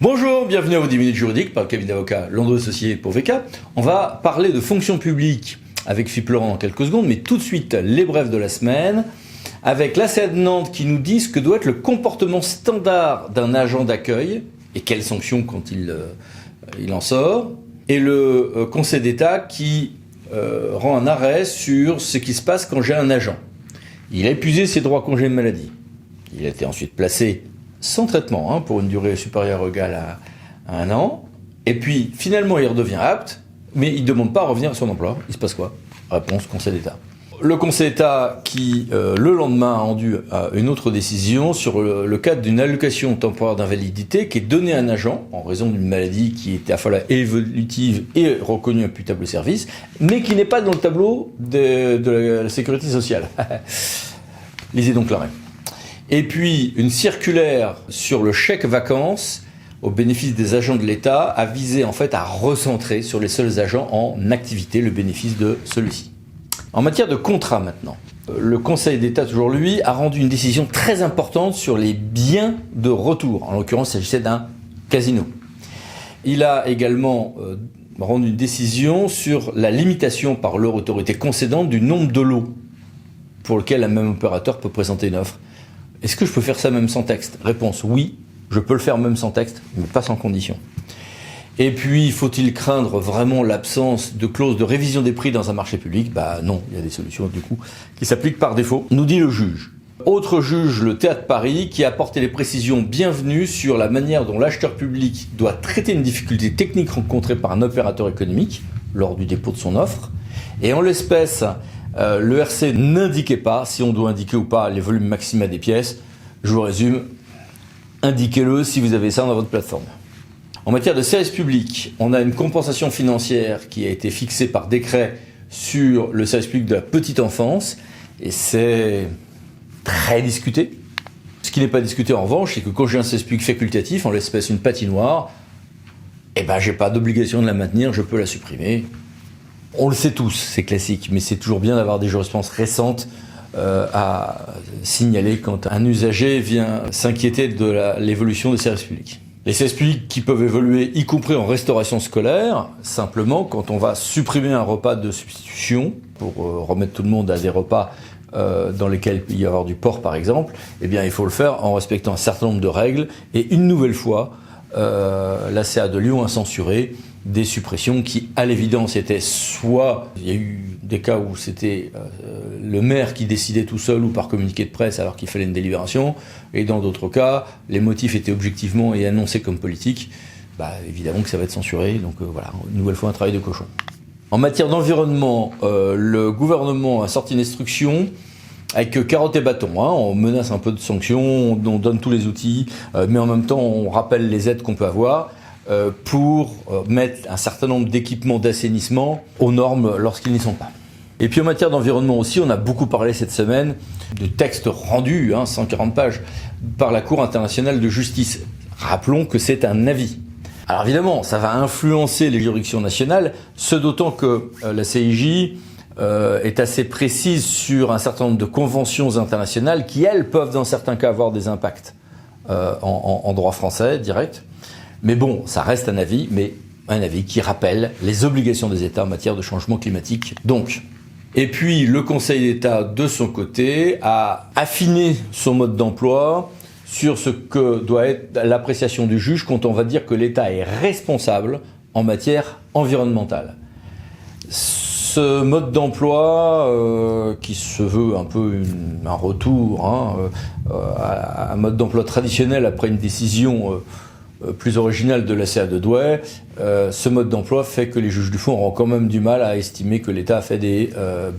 Bonjour, bienvenue à vos 10 minutes juridiques par le cabinet d'avocats Landreau Associés pour VK. On va parler de fonction publique avec Philippe Laurent dans quelques secondes, mais tout de suite les brefs de la semaine avec l'ACA de Nantes qui nous dit ce que doit être le comportement standard d'un agent d'accueil et quelles sanctions quand il en sort, et le Conseil d'État qui rend un arrêt sur ce qui se passe quand j'ai un agent. Il a épuisé ses droits congés de maladie. Il a été ensuite placé sans traitement pour une durée supérieure ou égale à 1 an. Et puis, finalement, il redevient apte, mais il ne demande pas à revenir à son emploi. Il se passe quoi? Réponse, Conseil d'État. Le Conseil d'État qui, le lendemain, a rendu une autre décision sur le cadre d'une allocation temporaire d'invalidité qui est donnée à un agent en raison d'une maladie qui était à la fois évolutive et reconnue imputable au service, mais qui n'est pas dans le tableau de la sécurité sociale. Lisez donc l'arrêt. Et puis, une circulaire sur le chèque vacances au bénéfice des agents de l'État a visé en fait à recentrer sur les seuls agents en activité le bénéfice de celui-ci. En matière de contrat maintenant, le Conseil d'État, toujours lui, a rendu une décision très importante sur les biens de retour. En l'occurrence, il s'agissait d'un casino. Il a également rendu une décision sur la limitation par leur autorité concédante du nombre de lots pour lequel un même opérateur peut présenter une offre. Est-ce que je peux faire ça même sans texte? Réponse, oui, je peux le faire même sans texte, mais pas sans condition. Et puis, faut-il craindre vraiment l'absence de clause de révision des prix dans un marché public? Bah non, il y a des solutions du coup qui s'appliquent par défaut, nous dit le juge. Autre juge, le Théâtre Paris, qui a apporté les précisions bienvenues sur la manière dont l'acheteur public doit traiter une difficulté technique rencontrée par un opérateur économique lors du dépôt de son offre. Et en l'espèce, le RC n'indiquait pas si on doit indiquer ou pas les volumes maximaux des pièces. Je vous résume, indiquez-le si vous avez ça dans votre plateforme. En matière de service public, on a une compensation financière qui a été fixée par décret sur le service public de la petite enfance et c'est très discuté. Ce qui n'est pas discuté en revanche, c'est que quand j'ai un service public facultatif, en l'espèce une patinoire, j'ai pas d'obligation de la maintenir, je peux la supprimer. On le sait tous, c'est classique, mais c'est toujours bien d'avoir des jurisprudences récentes à signaler quand un usager vient s'inquiéter de l'évolution des services publics. Les services publics qui peuvent évoluer, y compris en restauration scolaire, simplement quand on va supprimer un repas de substitution pour remettre tout le monde à des repas dans lesquels il peut y avoir du porc par exemple, il faut le faire en respectant un certain nombre de règles et une nouvelle fois, l'ACA de Lyon a censuré des suppressions qui, à l'évidence, étaient soit, il y a eu des cas où c'était le maire qui décidait tout seul ou par communiqué de presse alors qu'il fallait une délibération, et dans d'autres cas, les motifs étaient objectivement et annoncés comme politiques, évidemment que ça va être censuré, donc voilà, une nouvelle fois un travail de cochon. En matière d'environnement, le gouvernement a sorti une instruction avec carotte et bâton, on menace un peu de sanctions, on donne tous les outils, mais en même temps on rappelle les aides qu'on peut avoir, pour mettre un certain nombre d'équipements d'assainissement aux normes lorsqu'ils n'y sont pas. Et puis en matière d'environnement aussi, on a beaucoup parlé cette semaine de textes rendus, 140 pages, par la Cour internationale de justice. Rappelons que c'est un avis. Alors évidemment, ça va influencer les juridictions nationales, ce d'autant que la CIJ est assez précise sur un certain nombre de conventions internationales qui, elles, peuvent dans certains cas avoir des impacts en droit français direct. Mais bon, ça reste un avis, mais un avis qui rappelle les obligations des États en matière de changement climatique. Donc, et puis le Conseil d'État, de son côté, a affiné son mode d'emploi sur ce que doit être l'appréciation du juge quand on va dire que l'État est responsable en matière environnementale. Ce mode d'emploi, qui se veut un peu un retour à un mode d'emploi traditionnel après une décision plus original de l'ACA de Douai, ce mode d'emploi fait que les juges du fond auront quand même du mal à estimer que l'État a fait des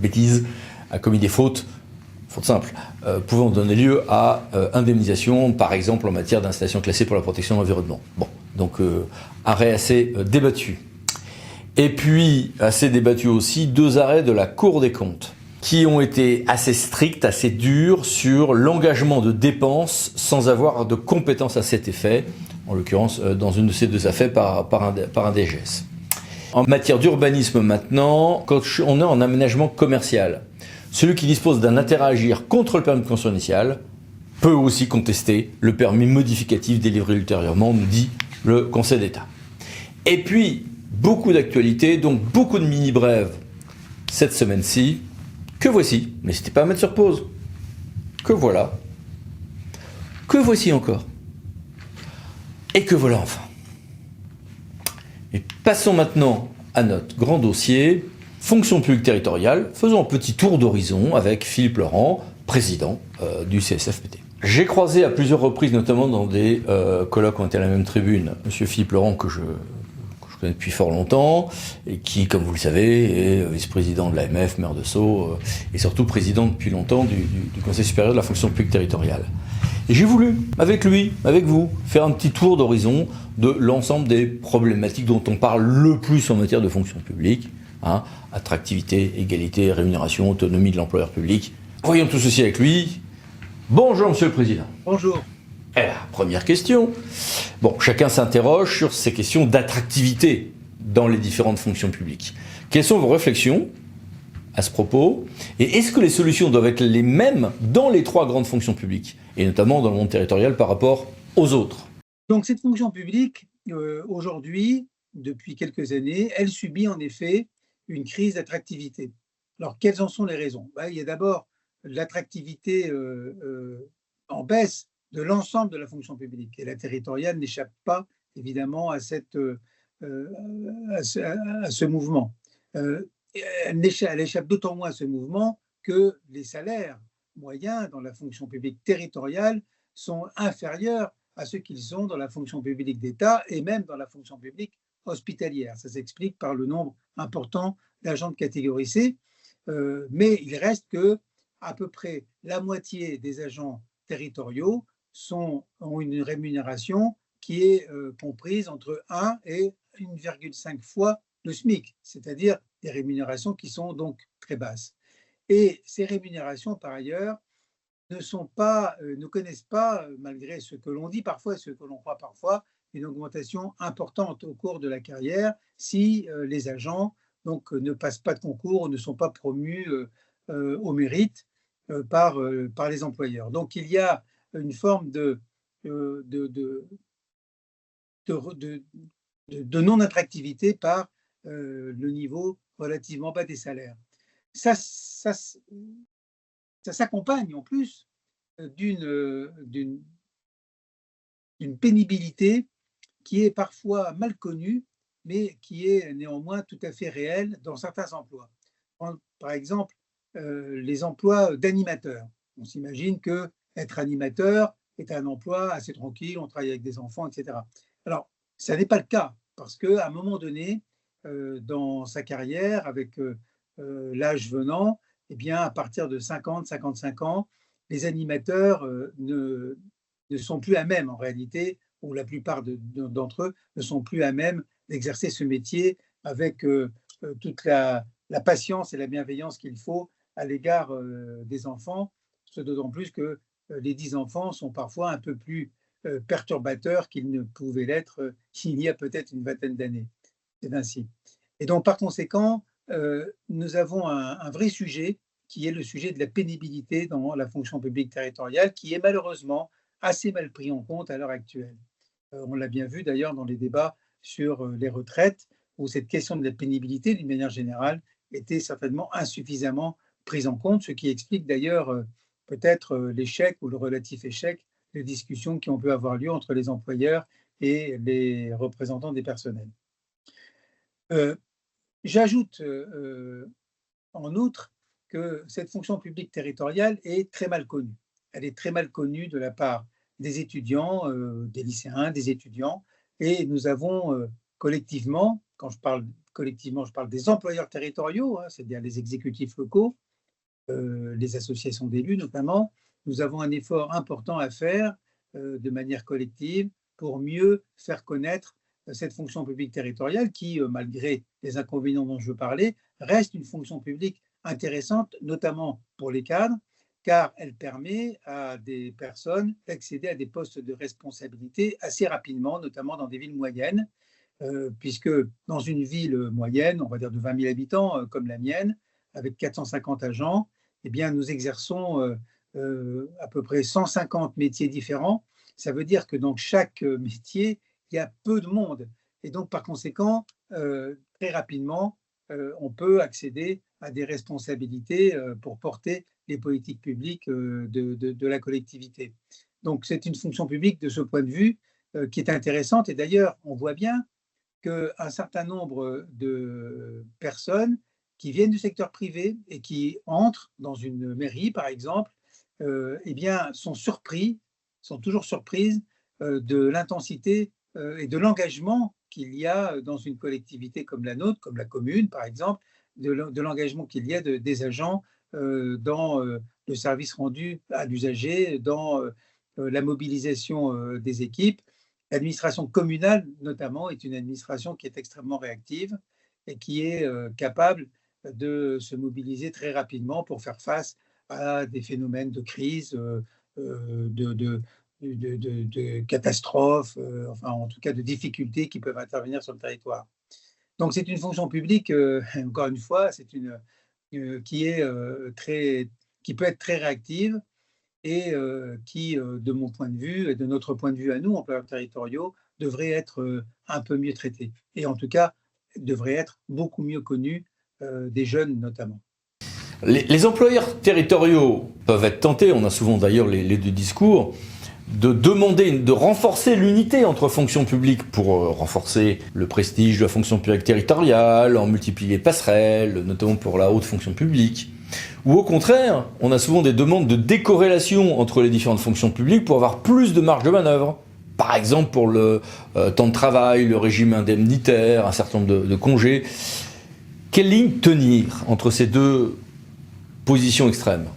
bêtises, a commis des fautes simples, pouvant donner lieu à indemnisation, par exemple en matière d'installation classée pour la protection de l'environnement. Bon, donc arrêt assez débattu. Et puis, assez débattu aussi, 2 arrêts de la Cour des comptes qui ont été assez stricts, assez durs sur l'engagement de dépenses sans avoir de compétences à cet effet, en l'occurrence dans une de ces 2 affaires par un DGS. En matière d'urbanisme maintenant, quand on est en aménagement commercial, celui qui dispose d'un intérêt à agir contre le permis de construire initial peut aussi contester le permis modificatif délivré ultérieurement, nous dit le Conseil d'État. Et puis, beaucoup d'actualités, donc beaucoup de mini-brèves cette semaine-ci, que voici. N'hésitez pas à mettre sur pause. Que voilà. Que voici encore. Et que voilà enfin. Et passons maintenant à notre grand dossier, fonction publique territoriale. Faisons un petit tour d'horizon avec Philippe Laurent, président du CSFPT. J'ai croisé à plusieurs reprises, notamment dans des colloques où on était à la même tribune, monsieur Philippe Laurent, que je connais depuis fort longtemps, et qui, comme vous le savez, est vice-président de l'AMF, maire de Sceaux, et surtout président depuis longtemps du Conseil supérieur de la fonction publique territoriale. Et j'ai voulu, avec lui, avec vous, faire un petit tour d'horizon de l'ensemble des problématiques dont on parle le plus en matière de fonction publique, hein, attractivité, égalité, rémunération, autonomie de l'employeur public. Voyons tout ceci avec lui. Bonjour, Monsieur le Président. Bonjour. Alors, première question. Bon, chacun s'interroge sur ces questions d'attractivité dans les différentes fonctions publiques. Quelles sont vos réflexions à ce propos? Et est-ce que les solutions doivent être les mêmes dans les trois grandes fonctions publiques, et notamment dans le monde territorial par rapport aux autres? Donc, cette fonction publique, aujourd'hui, depuis quelques années, elle subit en effet une crise d'attractivité. Alors, quelles en sont les raisons? Il y a d'abord l'attractivité en baisse de l'ensemble de la fonction publique. Et la territoriale n'échappe pas, évidemment, à ce mouvement. Elle échappe d'autant moins à ce mouvement que les salaires moyens dans la fonction publique territoriale sont inférieurs à ceux qu'ils sont dans la fonction publique d'État et même dans la fonction publique hospitalière. Ça s'explique par le nombre important d'agents de catégorie C, mais il reste que à peu près la moitié des agents territoriaux ont une rémunération qui est comprise entre 1 et 1,5 fois le SMIC, c'est-à-dire des rémunérations qui sont donc très basses. Et ces rémunérations, par ailleurs, ne connaissent pas, malgré ce que l'on dit parfois et ce que l'on croit parfois, une augmentation importante au cours de la carrière si les agents donc, ne passent pas de concours ou ne sont pas promus au mérite par les employeurs. Donc il y a une forme de non-attractivité par le niveau relativement bas des salaires. Ça s'accompagne en plus d'une pénibilité qui est parfois mal connue, mais qui est néanmoins tout à fait réelle dans certains emplois. Par exemple, les emplois d'animateurs. On s'imagine qu'être animateur est un emploi assez tranquille, on travaille avec des enfants, etc. Alors, ça n'est pas le cas, parce qu'à un moment donné, dans sa carrière, avec l'âge venant, eh bien, à partir de 50, 55 ans, les animateurs ne sont plus à même, en réalité, ou la plupart d'entre eux ne sont plus à même d'exercer ce métier avec toute la patience et la bienveillance qu'il faut à l'égard des enfants, ce d'autant plus que les 10 enfants sont parfois un peu plus perturbateurs qu'ils ne pouvaient l'être il y a peut-être une vingtaine d'années. C'est ainsi. Et donc, par conséquent, nous avons un vrai sujet qui est le sujet de la pénibilité dans la fonction publique territoriale, qui est malheureusement assez mal pris en compte à l'heure actuelle. On l'a bien vu d'ailleurs dans les débats sur les retraites, où cette question de la pénibilité, d'une manière générale, était certainement insuffisamment prise en compte, ce qui explique d'ailleurs peut-être l'échec ou le relatif échec de discussions qui ont pu avoir lieu entre les employeurs et les représentants des personnels. J'ajoute en outre que cette fonction publique territoriale est très mal connue. Elle est très mal connue de la part des étudiants, des lycéens, des étudiants, et nous avons collectivement, quand je parle collectivement, je parle des employeurs territoriaux, c'est-à-dire les exécutifs locaux, les associations d'élus notamment, nous avons un effort important à faire de manière collective pour mieux faire connaître cette fonction publique territoriale qui, malgré les inconvénients dont je veux parler, reste une fonction publique intéressante, notamment pour les cadres, car elle permet à des personnes d'accéder à des postes de responsabilité assez rapidement, notamment dans des villes moyennes, puisque dans une ville moyenne, on va dire de 20 000 habitants, comme la mienne, avec 450 agents, eh bien, nous exerçons à peu près 150 métiers différents. Ça veut dire que dans chaque métier, il y a peu de monde. Et donc, par conséquent, très rapidement, on peut accéder à des responsabilités pour porter les politiques publiques de la collectivité. Donc, c'est une fonction publique de ce point de vue qui est intéressante. Et d'ailleurs, on voit bien qu'un certain nombre de personnes qui viennent du secteur privé et qui entrent dans une mairie, par exemple, eh bien, sont toujours surprises de l'intensité et de l'engagement qu'il y a dans une collectivité comme la nôtre, comme la commune, par exemple, de l'engagement qu'il y a des agents dans le service rendu à l'usager, dans la mobilisation des équipes. L'administration communale, notamment, est une administration qui est extrêmement réactive et qui est capable de se mobiliser très rapidement pour faire face à des phénomènes de crise, de catastrophes, enfin en tout cas de difficultés qui peuvent intervenir sur le territoire. Donc c'est une fonction publique, encore une fois, qui est qui peut être très réactive et qui, de mon point de vue et de notre point de vue à nous, employeurs territoriaux, devrait être un peu mieux traitée. Et en tout cas, devrait être beaucoup mieux connue des jeunes notamment. Les employeurs territoriaux peuvent être tentés, on a souvent d'ailleurs les deux discours, de demander, de renforcer l'unité entre fonctions publiques pour renforcer le prestige de la fonction publique territoriale, en multiplier les passerelles, notamment pour la haute fonction publique. Ou au contraire, on a souvent des demandes de décorrélation entre les différentes fonctions publiques pour avoir plus de marge de manœuvre. Par exemple pour le temps de travail, le régime indemnitaire, un certain nombre de congés. Quelle ligne tenir entre ces deux positions extrêmes?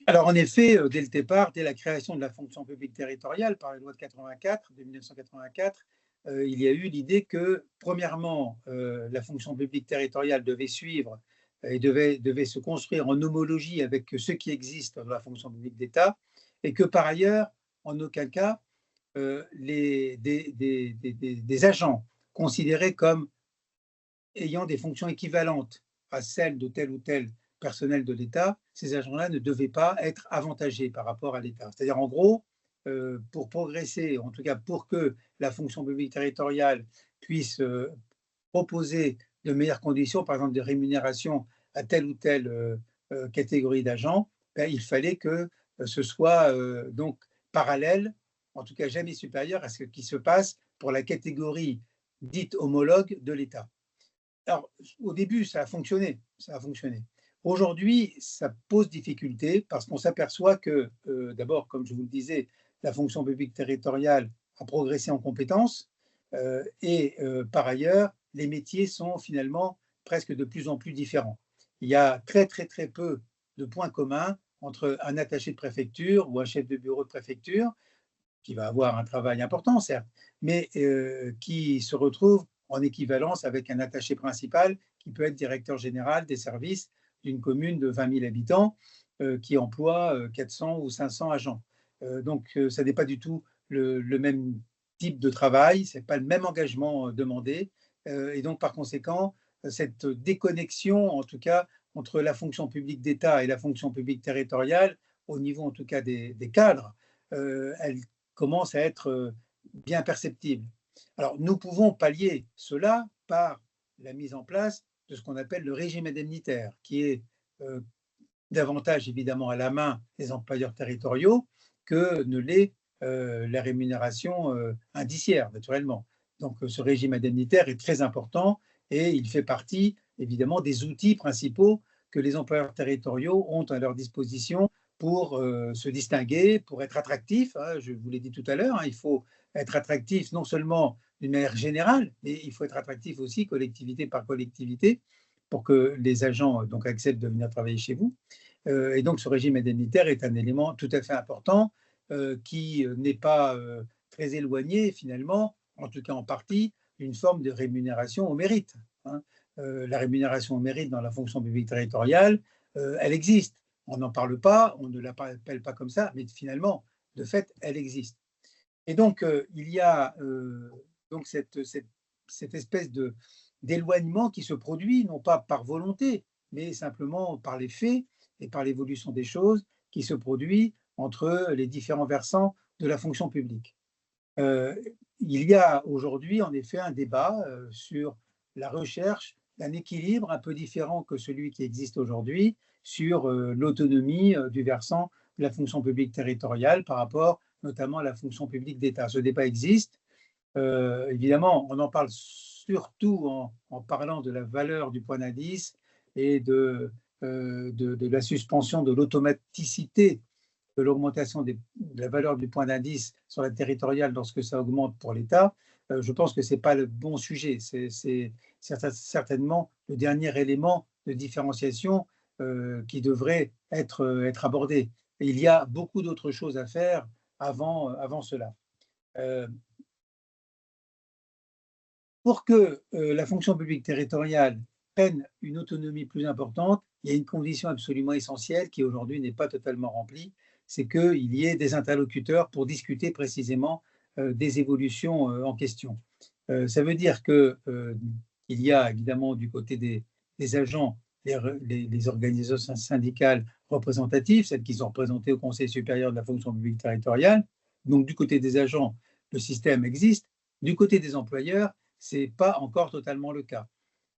Alors en effet, dès le départ, dès la création de la fonction publique territoriale par la loi de 1984, il y a eu l'idée que, premièrement, la fonction publique territoriale devait suivre et devait se construire en homologie avec ce qui existe dans la fonction publique d'État, et que par ailleurs, en aucun cas, des agents considérés comme ayant des fonctions équivalentes à celles de tel ou tel personnel de l'État, ces agents-là ne devaient pas être avantagés par rapport à l'État. C'est-à-dire, en gros, pour progresser, en tout cas pour que la fonction publique territoriale puisse proposer de meilleures conditions, par exemple de rémunération à telle ou telle catégorie d'agents, ben, il fallait que ce soit donc parallèle, en tout cas jamais supérieur à ce qui se passe pour la catégorie dite homologue de l'État. Alors, au début, ça a fonctionné, ça a fonctionné. Aujourd'hui, ça pose difficulté parce qu'on s'aperçoit que, d'abord, comme je vous le disais, la fonction publique territoriale a progressé en compétences et par ailleurs, les métiers sont finalement presque de plus en plus différents. Il y a très, très, très peu de points communs entre un attaché de préfecture ou un chef de bureau de préfecture, qui va avoir un travail important, certes, mais qui se retrouve en équivalence avec un attaché principal qui peut être directeur général des services d'une commune de 20 000 habitants qui emploie 400 ou 500 agents. Donc, ça n'est pas du tout le même type de travail, ce n'est pas le même engagement demandé. Et donc, par conséquent, cette déconnexion, en tout cas, entre la fonction publique d'État et la fonction publique territoriale, au niveau en tout cas des cadres, elle commence à être bien perceptible. Alors, nous pouvons pallier cela par la mise en place de ce qu'on appelle le régime indemnitaire, qui est davantage évidemment à la main des employeurs territoriaux que ne l'est la rémunération indiciaire, naturellement. Donc, ce régime indemnitaire est très important et il fait partie évidemment des outils principaux que les employeurs territoriaux ont à leur disposition pour se distinguer, pour être attractifs. Hein, je vous l'ai dit tout à l'heure, hein, il faut être attractif non seulement d'une manière générale, mais il faut être attractif aussi collectivité par collectivité pour que les agents donc, acceptent de venir travailler chez vous. Et donc ce régime indemnitaire est un élément tout à fait important qui n'est pas très éloigné finalement, en tout cas en partie, d'une forme de rémunération au mérite. Hein. La rémunération au mérite dans la fonction publique territoriale, elle existe. On n'en parle pas, on ne l'appelle pas comme ça, mais finalement, de fait, elle existe. Et donc, il y a donc cette espèce d'éloignement qui se produit, non pas par volonté, mais simplement par les faits et par l'évolution des choses qui se produit entre les différents versants de la fonction publique. Euh, il y a aujourd'hui en effet un débat sur la recherche d'un équilibre un peu différent que celui qui existe aujourd'hui sur l'autonomie du versant de la fonction publique territoriale par rapport notamment à la fonction publique d'État. Ce débat existe. Évidemment, on en parle surtout en parlant de la valeur du point d'indice et de la suspension de l'automaticité de l'augmentation de la valeur du point d'indice sur la territoriale lorsque ça augmente pour l'État. Je pense que ce n'est pas le bon sujet. C'est certainement le dernier élément de différenciation qui devrait être abordé. Et il y a beaucoup d'autres choses à faire avant cela. Pour que la fonction publique territoriale prenne une autonomie plus importante, il y a une condition absolument essentielle qui aujourd'hui n'est pas totalement remplie, c'est qu'il y ait des interlocuteurs pour discuter précisément des évolutions en question. Ça veut dire qu'il y a évidemment du côté des agents les organisations syndicales représentatives, celles qui sont représentées au Conseil supérieur de la fonction publique territoriale. Donc du côté des agents, le système existe. Du côté des employeurs, ce n'est pas encore totalement le cas.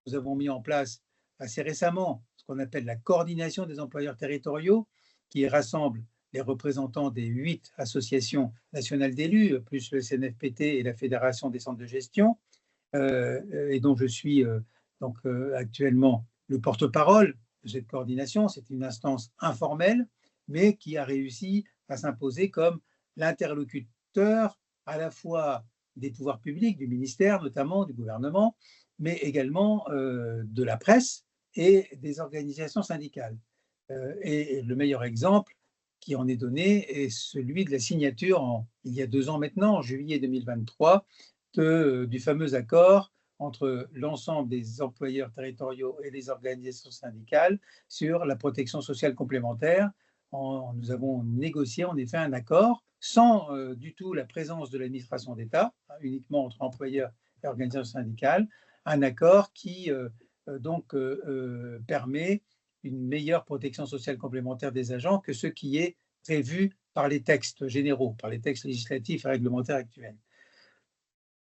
Nous avons mis en place assez récemment ce qu'on appelle la coordination des employeurs territoriaux, qui rassemble les représentants des 8 associations nationales d'élus, plus le CNFPT et la Fédération des centres de gestion, et dont je suis actuellement le porte-parole de cette coordination. C'est une instance informelle, mais qui a réussi à s'imposer comme l'interlocuteur à la fois des pouvoirs publics, du ministère notamment, du gouvernement, mais également de la presse et des organisations syndicales. Et le meilleur exemple qui en est donné est celui de la signature, il y a 2 ans maintenant, en juillet 2023, du fameux accord entre l'ensemble des employeurs territoriaux et les organisations syndicales sur la protection sociale complémentaire. Nous avons négocié en effet un accord sans du tout la présence de l'administration d'État, uniquement entre employeurs et organisations syndicales, un accord qui permet une meilleure protection sociale complémentaire des agents que ce qui est prévu par les textes généraux, par les textes législatifs et réglementaires actuels.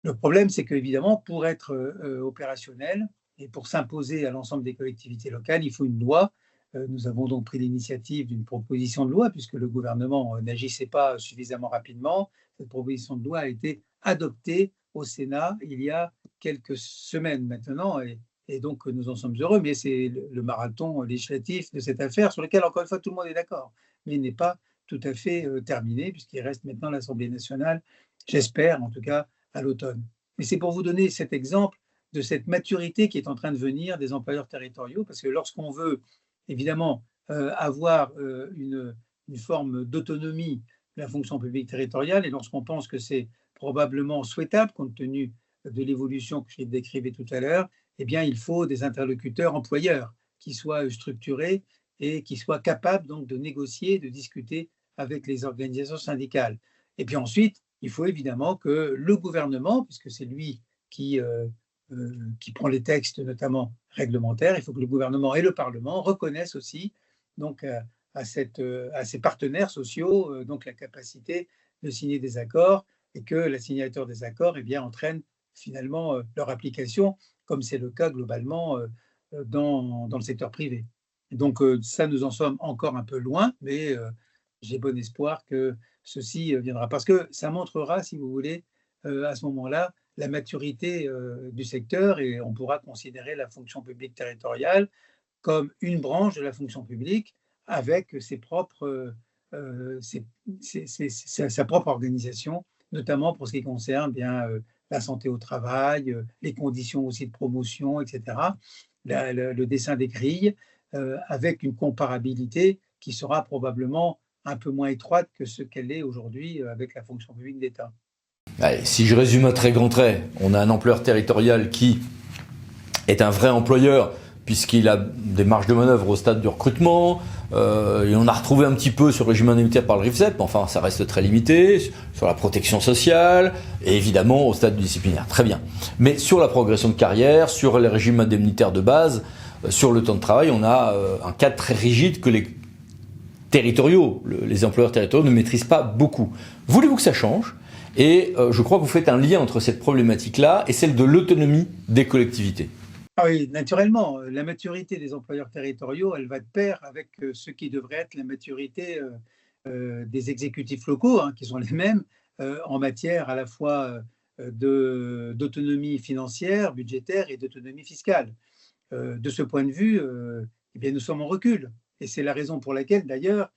Le problème, c'est qu'évidemment, pour être opérationnel et pour s'imposer à l'ensemble des collectivités locales, il faut une loi. Nous avons donc pris l'initiative d'une proposition de loi, puisque le gouvernement n'agissait pas suffisamment rapidement. Cette proposition de loi a été adoptée au Sénat il y a quelques semaines maintenant, et donc nous en sommes heureux, mais c'est le marathon législatif de cette affaire sur lequel, encore une fois, tout le monde est d'accord, mais il n'est pas tout à fait terminé, puisqu'il reste maintenant l'Assemblée nationale, j'espère en tout cas, à l'automne. Mais c'est pour vous donner cet exemple de cette maturité qui est en train de venir des employeurs territoriaux, parce que lorsqu'on veut évidemment avoir une forme d'autonomie de la fonction publique territoriale, et lorsqu'on pense que c'est probablement souhaitable compte tenu de l'évolution que je décrivais tout à l'heure, eh bien, il faut des interlocuteurs employeurs qui soient structurés et qui soient capables donc de négocier, de discuter avec les organisations syndicales. Et puis ensuite, il faut évidemment que le gouvernement, puisque c'est lui qui prend les textes, notamment réglementaires, il faut que le gouvernement et le Parlement reconnaissent aussi donc, à ces partenaires sociaux donc la capacité de signer des accords et que la signature des accords eh bien, entraîne finalement leur application, comme c'est le cas globalement dans le secteur privé. Et donc ça, nous en sommes encore un peu loin, mais j'ai bon espoir que ceci viendra. Parce que ça montrera, si vous voulez, à ce moment-là, la maturité du secteur, et on pourra considérer la fonction publique territoriale comme une branche de la fonction publique avec sa propre organisation, notamment pour ce qui concerne bien la santé au travail, les conditions aussi de promotion, etc., le dessin des grilles, avec une comparabilité qui sera probablement un peu moins étroite que ce qu'elle est aujourd'hui avec la fonction publique d'État. Allez, si je résume à très grands traits, on a un employeur territorial qui est un vrai employeur puisqu'il a des marges de manœuvre au stade du recrutement, et on a retrouvé un petit peu sur le régime indemnitaire par le RIFSEP, mais enfin ça reste très limité, sur la protection sociale, et évidemment au stade du disciplinaire. Très bien. Mais sur la progression de carrière, sur les régimes indemnitaires de base, sur le temps de travail, on a un cadre très rigide que les territoriaux, les employeurs territoriaux ne maîtrisent pas beaucoup. Voulez-vous que ça change ? Et je crois que vous faites un lien entre cette problématique-là et celle de l'autonomie des collectivités. Ah oui, naturellement, la maturité des employeurs territoriaux, elle va de pair avec ce qui devrait être la maturité des exécutifs locaux, hein, qui sont les mêmes en matière à la fois d'autonomie financière, budgétaire et d'autonomie fiscale. De ce point de vue, eh bien, nous sommes en recul. Et c'est la raison pour laquelle, d'ailleurs,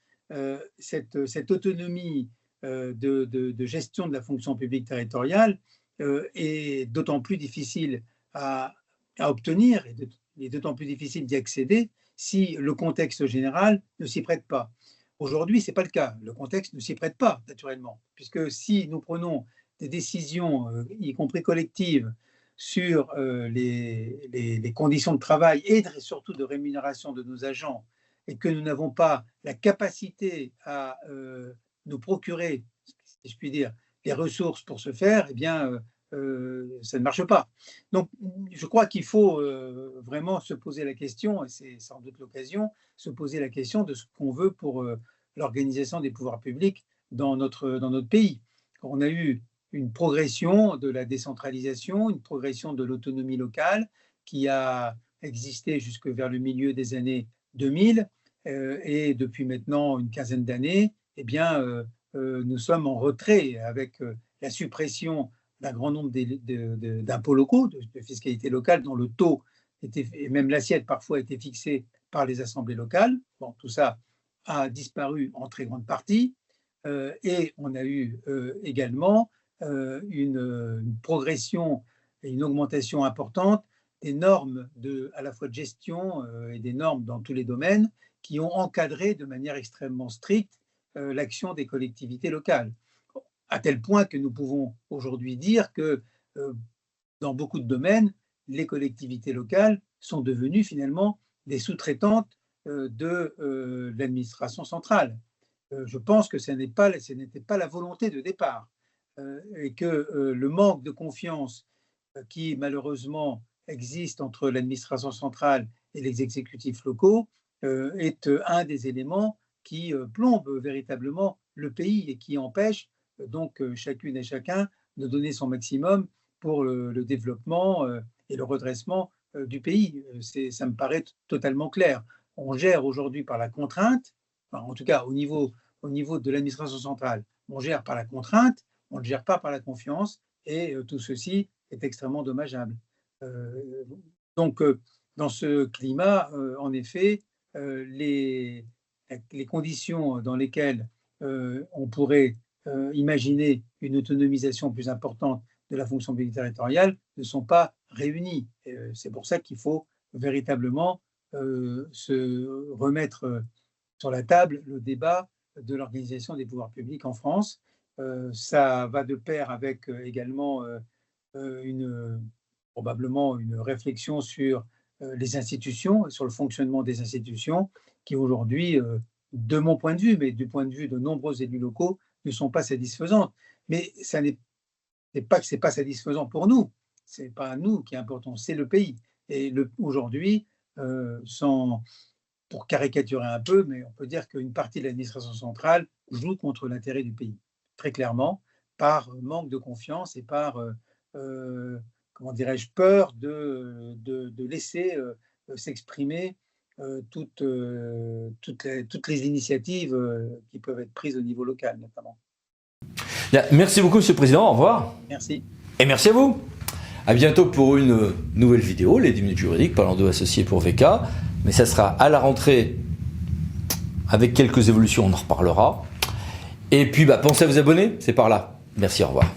cette autonomie de gestion de la fonction publique territoriale est d'autant plus difficile à obtenir et d'autant plus difficile d'y accéder si le contexte général ne s'y prête pas. Aujourd'hui, ce n'est pas le cas. Le contexte ne s'y prête pas, naturellement, puisque si nous prenons des décisions, y compris collectives, sur les conditions de travail et surtout de rémunération de nos agents, et que nous n'avons pas la capacité à nous procurer, si je puis dire, les ressources pour ce faire, eh bien, ça ne marche pas. Donc, je crois qu'il faut vraiment se poser la question, et c'est sans doute l'occasion, se poser la question de ce qu'on veut pour l'organisation des pouvoirs publics dans notre pays. On a eu une progression de la décentralisation, une progression de l'autonomie locale qui a existé jusque vers le milieu des années 2000 et depuis maintenant une quinzaine d'années, eh bien, nous sommes en retrait avec la suppression d'un grand nombre d'impôts locaux, de fiscalité locale, dont le taux était, et même l'assiette parfois était fixée par les assemblées locales. Bon, tout ça a disparu en très grande partie. Et on a eu également une progression et une augmentation importante des normes à la fois de gestion et des normes dans tous les domaines qui ont encadré de manière extrêmement stricte l'action des collectivités locales. À tel point que nous pouvons aujourd'hui dire que dans beaucoup de domaines, les collectivités locales sont devenues finalement des sous-traitantes de l'administration centrale. Je pense que ce n'était pas la volonté de départ et que le manque de confiance qui malheureusement existe entre l'administration centrale et les exécutifs locaux est un des éléments qui plombe véritablement le pays et qui empêche donc chacune et chacun de donner son maximum pour le développement et le redressement du pays. Ça me paraît totalement clair. On gère aujourd'hui par la contrainte, enfin, en tout cas au niveau de l'administration centrale, on gère par la contrainte, on ne gère pas par la confiance, et tout ceci est extrêmement dommageable. Donc, dans ce climat, en effet, les conditions dans lesquelles on pourrait imaginer une autonomisation plus importante de la fonction publique territoriale ne sont pas réunies. C'est pour ça qu'il faut véritablement se remettre sur la table le débat de l'organisation des pouvoirs publics en France. Ça va de pair avec également probablement une réflexion sur les institutions, sur le fonctionnement des institutions, qui aujourd'hui, de mon point de vue, mais du point de vue de nombreux élus locaux, ne sont pas satisfaisantes. Mais ça n'est pas que ce n'est pas satisfaisant pour nous, ce n'est pas nous qui importons, c'est le pays. Et aujourd'hui, pour caricaturer un peu, mais on peut dire qu'une partie de l'administration centrale joue contre l'intérêt du pays, très clairement, par manque de confiance et par, comment dirais-je, peur de laisser s'exprimer toutes les initiatives qui peuvent être prises au niveau local, notamment. Bien, merci beaucoup, Monsieur le Président. Au revoir. Merci. Et merci à vous. À bientôt pour une nouvelle vidéo, les 10 minutes juridiques, Palando associé pour VK. Mais ça sera à la rentrée avec quelques évolutions, on en reparlera. Et puis, pensez à vous abonner, c'est par là. Merci, au revoir.